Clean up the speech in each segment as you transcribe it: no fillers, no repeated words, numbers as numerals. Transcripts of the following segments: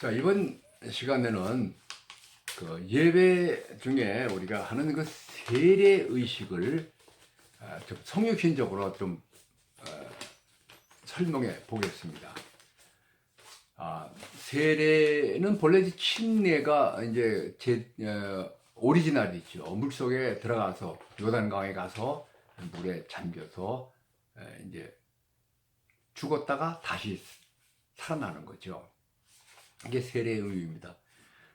자, 이번 시간에는 그 예배 중에 우리가 하는 그 세례 의식을 좀 성육신적으로 좀 설명해 보겠습니다. 세례는 본래 이제 침례가 이제 오리지널이죠. 물속에 들어가서 요단강에 가서 물에 잠겨서 이제 죽었다가 다시 살아나는 거죠. 이게 세례의 의미입니다.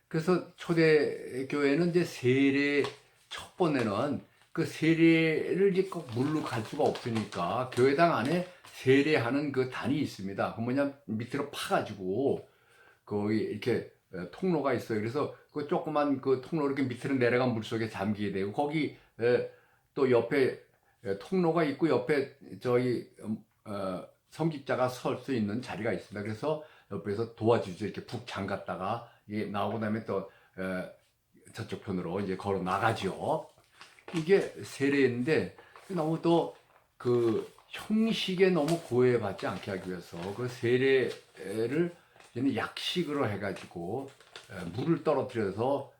그래서 초대교회는 이제 세례 첫 번에는 그 세례를 이제 꼭 물로 갈 수가 없으니까 교회당 안에 세례하는 그 단이 있습니다. 그 뭐냐 밑으로 파가지고 거기 이렇게 통로가 있어요. 그래서 그 조그만 그 통로 이렇게 밑으로 내려간 물 속에 잠기게 되고 거기 또 옆에 통로가 있고 옆에 저희 성직자가 설 수 있는 자리가 있습니다. 그래서 옆에서 도와주죠. 이렇게 푹 잠갔다가 나오고 나면 또 저쪽 편으로 이제 걸어 나가죠. 이게 세례인데 너무 또 그 형식에 너무 고해받지 않게 하기 위해서 그 세례를 약식으로 해가지고 물을 떨어뜨려서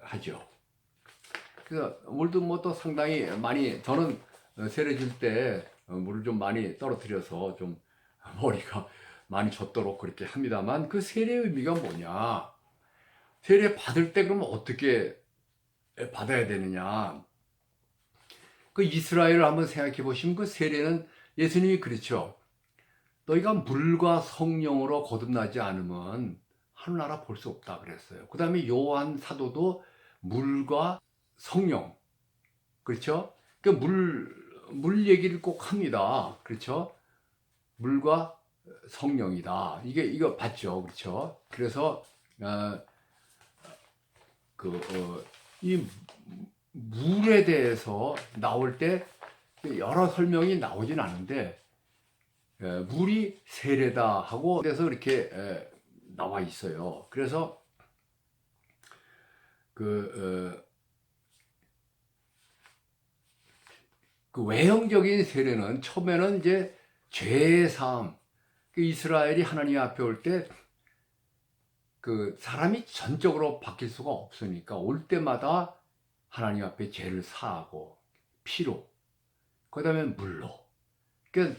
하죠. 그래서 물도 뭐 또 상당히 많이 저는 세례 줄 때 물을 좀 많이 떨어뜨려서 좀 머리가 많이 젖도록 그렇게 합니다만 그 세례의 의미가 뭐냐? 세례 받을 때 그러면 어떻게 받아야 되느냐? 그 이스라엘을 한번 생각해 보시면 그 세례는 예수님이 그렇죠. 너희가 물과 성령으로 거듭나지 않으면 하늘나라 볼 수 없다 그랬어요. 그 다음에 요한 사도도 물과 성령, 그렇죠? 그 물 얘기를 꼭 합니다. 그렇죠? 물과 성령이다. 이거 봤죠. 그렇죠? 그래서, 이 물에 대해서 나올 때 여러 설명이 나오진 않은데, 물이 세례다 하고 그래서 이렇게 나와 있어요. 그래서 그 외형적인 세례는 처음에는 이제 죄의 사함, 그 이스라엘이 하나님 앞에 올 때 그 사람이 전적으로 바뀔 수가 없으니까 올 때마다 하나님 앞에 죄를 사하고 피로, 그 다음에 물로. 그러니까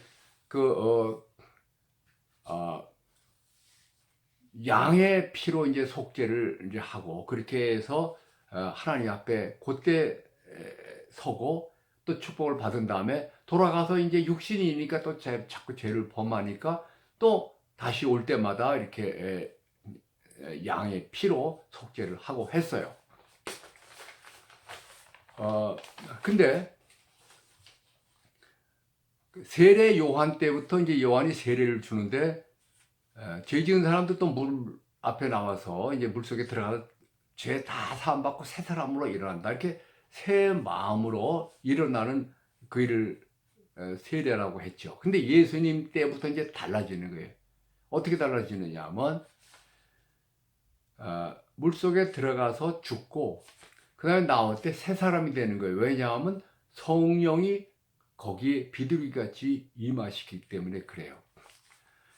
양의 피로 이제 속죄를 이제 하고 그렇게 해서 하나님 앞에 그때 서고 또 축복을 받은 다음에 돌아가서 이제 육신이니까 또 자꾸 죄를 범하니까 또 다시 올 때마다 이렇게 양의 피로 속죄를 하고 했어요. 근데 세례 요한 때부터 이제 요한이 세례를 주는데 죄 지은 사람도 또 물 앞에 나와서 이제 물 속에 들어가서 죄 다 사함받고 새 사람으로 일어난다. 이렇게 새 마음으로 일어나는 그 일을 세례라고 했죠. 근데 예수님 때부터 이제 달라지는 거예요. 어떻게 달라지느냐 하면 물 속에 들어가서 죽고 그 다음에 나올 때 새 사람이 되는 거예요. 왜냐하면 성령이 거기에 비둘기같이 임하시기 때문에 그래요.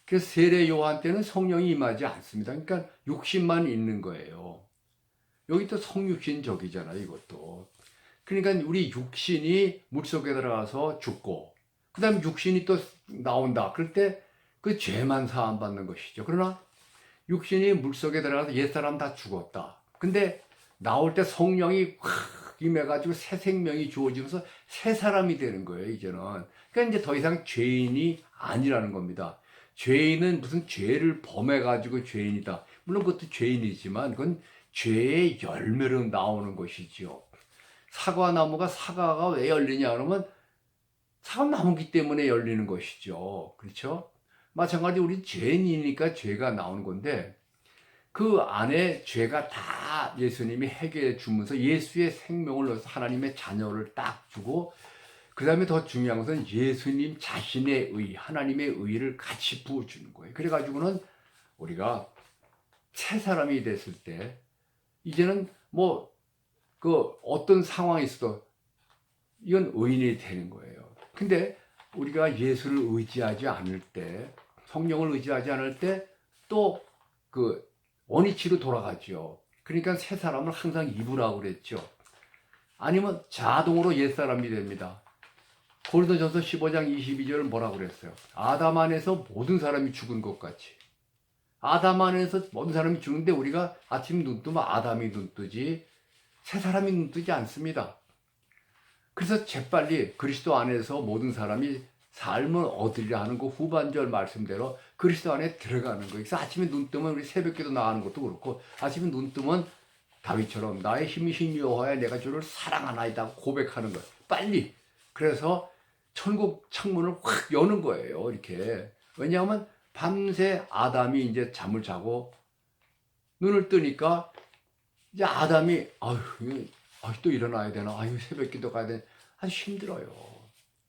그래서 세례 요한 때는 성령이 임하지 않습니다. 그러니까 육신만 있는 거예요. 여기 또 성육신적이잖아요, 이것도. 그러니까 우리 육신이 물속에 들어가서 죽고, 그 다음에 육신이 또 나온다. 그럴 때 그 죄만 사함 받는 것이죠. 그러나 육신이 물속에 들어가서 옛사람 다 죽었다. 근데 나올 때 성령이 확 임해가지고 새 생명이 주어지면서 새 사람이 되는 거예요, 이제는. 그러니까 이제 더 이상 죄인이 아니라는 겁니다. 죄인은 무슨 죄를 범해가지고 죄인이다. 물론 그것도 죄인이지만 그건 죄의 열매로 나오는 것이지요. 사과나무가 사과가 왜 열리냐 그러면 사과나무기 때문에 열리는 것이죠. 그렇죠? 마찬가지로 우리 죄인이니까 죄가 나오는 건데 그 안에 죄가 다 예수님이 해결해 주면서 예수의 생명을 넣어서 하나님의 자녀를 딱 주고 그 다음에 더 중요한 것은 예수님 자신의 의, 하나님의 의를 같이 부어주는 거예요. 그래가지고는 우리가 새 사람이 됐을 때 이제는 뭐 그 어떤 상황이 있어도 이건 의인이 되는 거예요. 근데 우리가 예수를 의지하지 않을 때 성령을 의지하지 않을 때 또 그 원위치로 돌아가죠. 그러니까 새 사람을 항상 입으라고 그랬죠. 아니면 자동으로 옛사람이 됩니다. 고린도전서 15장 22절 뭐라고 그랬어요? 아담 안에서 모든 사람이 죽은 것 같이. 아담 안에서 모든 사람이 죽는데 우리가 아침 눈 뜨면 아담이 눈 뜨지 새 사람이 눈 뜨지 않습니다. 그래서 재빨리 그리스도 안에서 모든 사람이 삶을 얻으리라 하는 그 후반절 말씀대로 그리스도 안에 들어가는 거예요. 그래서 아침에 눈 뜨면 우리 새벽기도 나가는 것도 그렇고 아침에 눈 뜨면 다윗처럼 나의 힘이신 여호와여 내가 주를 사랑하나이다 고백하는 거예요. 빨리. 그래서 천국 창문을 확 여는 거예요. 이렇게. 왜냐하면 밤새 아담이 이제 잠을 자고 눈을 뜨니까 이제 아담이 아유 또 일어나야 되나? 아유 새벽기도 가야 되나? 아주 힘들어요.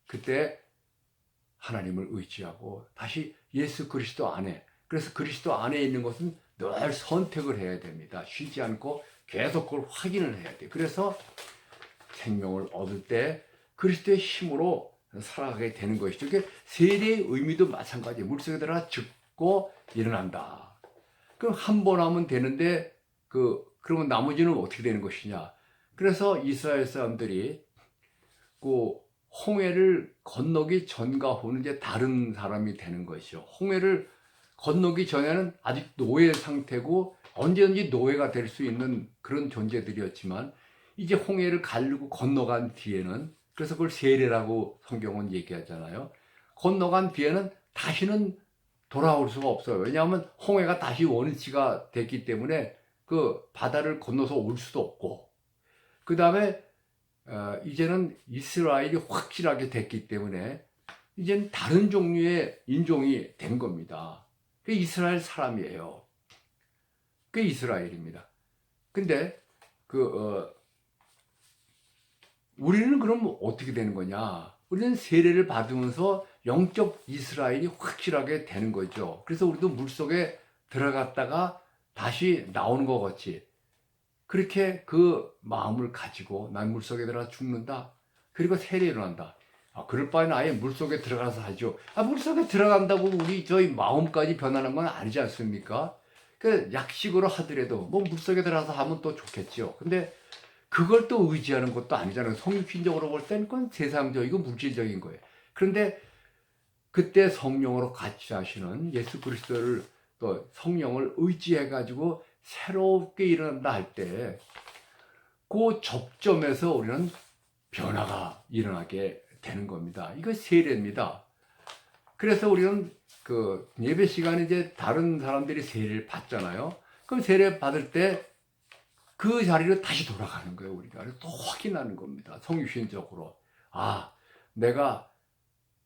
그때 하나님을 의지하고 다시 예수 그리스도 안에 그래서 그리스도 안에 있는 것은 늘 선택을 해야 됩니다. 쉬지 않고 계속 그걸 확인을 해야 돼요. 그래서 생명을 얻을 때 그리스도의 힘으로 살아가게 되는 것이죠. 이게 세례의 의미도 마찬가지예요. 물속에 들어가 죽고 일어난다. 그럼 한 번 하면 되는데 그러면 나머지는 어떻게 되는 것이냐? 그래서 이스라엘 사람들이 그 홍해를 건너기 전과 후는 이제 다른 사람이 되는 것이죠. 홍해를 건너기 전에는 아직 노예 상태고 언제든지 노예가 될 수 있는 그런 존재들이었지만 이제 홍해를 가르고 건너간 뒤에는 그래서 그걸 세례라고 성경은 얘기하잖아요. 건너간 뒤에는 다시는 돌아올 수가 없어요. 왜냐하면 홍해가 다시 원위치가 됐기 때문에 그 바다를 건너서 올 수도 없고 그 다음에 이제는 이스라엘이 확실하게 됐기 때문에 이제는 다른 종류의 인종이 된 겁니다. 그 이스라엘 사람이에요. 그 이스라엘입니다. 근데 우리는 그럼 어떻게 되는 거냐? 우리는 세례를 받으면서 영적 이스라엘이 확실하게 되는 거죠. 그래서 우리도 물속에 들어갔다가 다시 나오는 것 같이 그렇게 그 마음을 가지고 난 물속에 들어가 죽는다. 그리고 세례 일어난다. 그럴 바에는 아예 물속에 들어가서 하죠. 물속에 들어간다고 우리 저희 마음까지 변하는 건 아니지 않습니까? 그 약식으로 하더라도 뭐 물속에 들어가서 하면 또 좋겠죠. 근데 그걸 또 의지하는 것도 아니잖아요. 성육신적으로 볼 때는 그건 세상적이고 물질적인 거예요. 그런데 그때 성령으로 같이 하시는 예수 그리스도를 또 성령을 의지해가지고 새롭게 일어난다 할 때 그 접점에서 우리는 변화가 일어나게 되는 겁니다. 이거 세례입니다. 그래서 우리는 그 예배 시간에 이제 다른 사람들이 세례를 받잖아요. 그럼 세례 받을 때 그 자리로 다시 돌아가는 거예요. 우리가 또 확인하는 겁니다. 성육신적으로 내가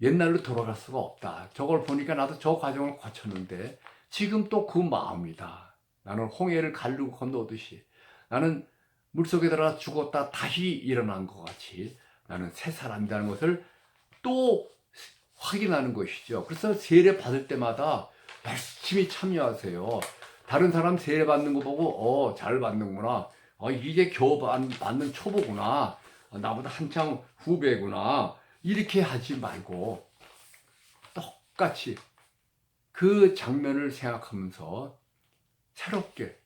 옛날로 돌아갈 수가 없다. 저걸 보니까 나도 저 과정을 거쳤는데 지금 또 그 마음이다. 나는 홍해를 가르고 건너오듯이 나는 물속에 들어가 죽었다 다시 일어난 것 같이 나는 새 사람이라는 것을 또 확인하는 것이죠. 그래서 세례 받을 때마다 열심히 참여하세요. 다른 사람 세례 받는 거 보고 잘 받는구나. 이제 겨우 받는 초보구나. 나보다 한참 후배구나. 이렇게 하지 말고 똑같이 그 장면을 생각하면서 새롭게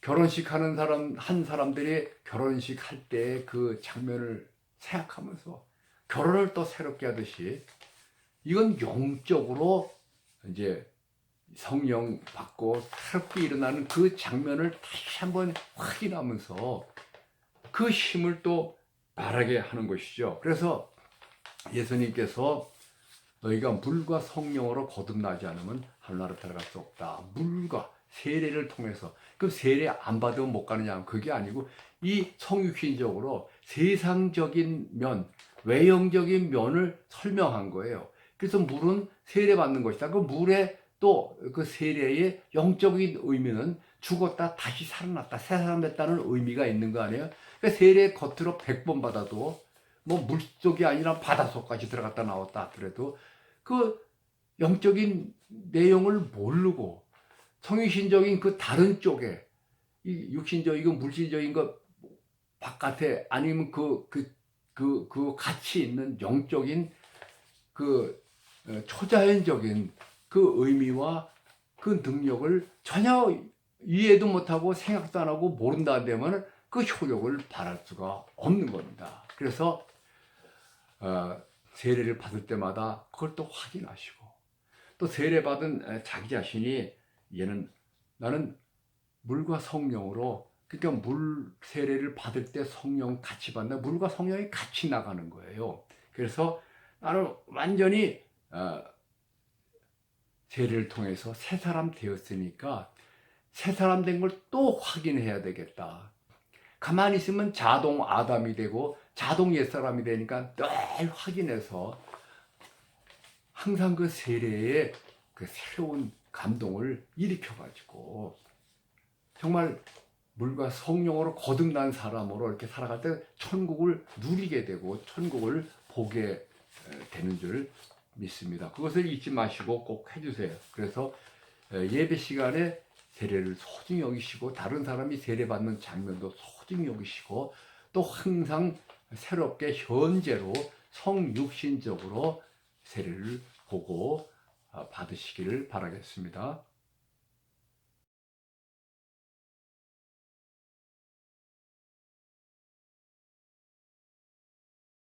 결혼식 하는 한 사람들이 결혼식 할 때 그 장면을 생각하면서 결혼을 또 새롭게 하듯이 이건 영적으로 이제 성령 받고 새롭게 일어나는 그 장면을 다시 한번 확인하면서 그 힘을 또 바라게 하는 것이죠. 그래서 예수님께서 너희가 물과 성령으로 거듭나지 않으면 하늘나라 들어갈 수 없다. 물과 세례를 통해서 그 세례 안 받으면 못 가느냐 그게 아니고 이 성육신적으로 세상적인 면 외형적인 면을 설명한 거예요. 그래서 물은 세례 받는 것이다. 그 물에 또 그 세례의 영적인 의미는 죽었다 다시 살아났다 새 사람 됐다는 의미가 있는 거 아니에요? 그러니까 세례 겉으로 100번 받아도 뭐 물속이 아니라 바닷속까지 들어갔다 나왔다 하더라도 그 영적인 내용을 모르고 성육신적인 그 다른 쪽에 이 육신적이고 물질적인 것 바깥에 아니면 그 같이 있는 영적인 그 초자연적인 그 의미와 그 능력을 전혀 이해도 못하고 생각도 안 하고 모른다 되면 그 효력을 발할 수가 없는 겁니다. 그래서 세례를 받을 때마다 그걸 또 확인하시고, 또 세례 받은 자기 자신이 나는 물과 성령으로, 그러니까 물 세례를 받을 때 성령 같이 받나, 물과 성령이 같이 나가는 거예요. 그래서 나는 완전히 세례를 통해서 새 사람 되었으니까 새 사람 된 걸 또 확인해야 되겠다. 가만히 있으면 자동 아담이 되고 자동 옛사람이 되니까 늘 확인해서 항상 그 세례에 그 새로운 감동을 일으켜가지고 정말 물과 성령으로 거듭난 사람으로 이렇게 살아갈 때 천국을 누리게 되고 천국을 보게 되는 줄 믿습니다. 그것을 잊지 마시고 꼭 해주세요. 그래서 예배 시간에 세례를 소중히 여기시고, 다른 사람이 세례받는 장면도 소중히 여기시고, 또 항상 새롭게 현재로 성육신적으로 세례를 보고 받으시기를 바라겠습니다.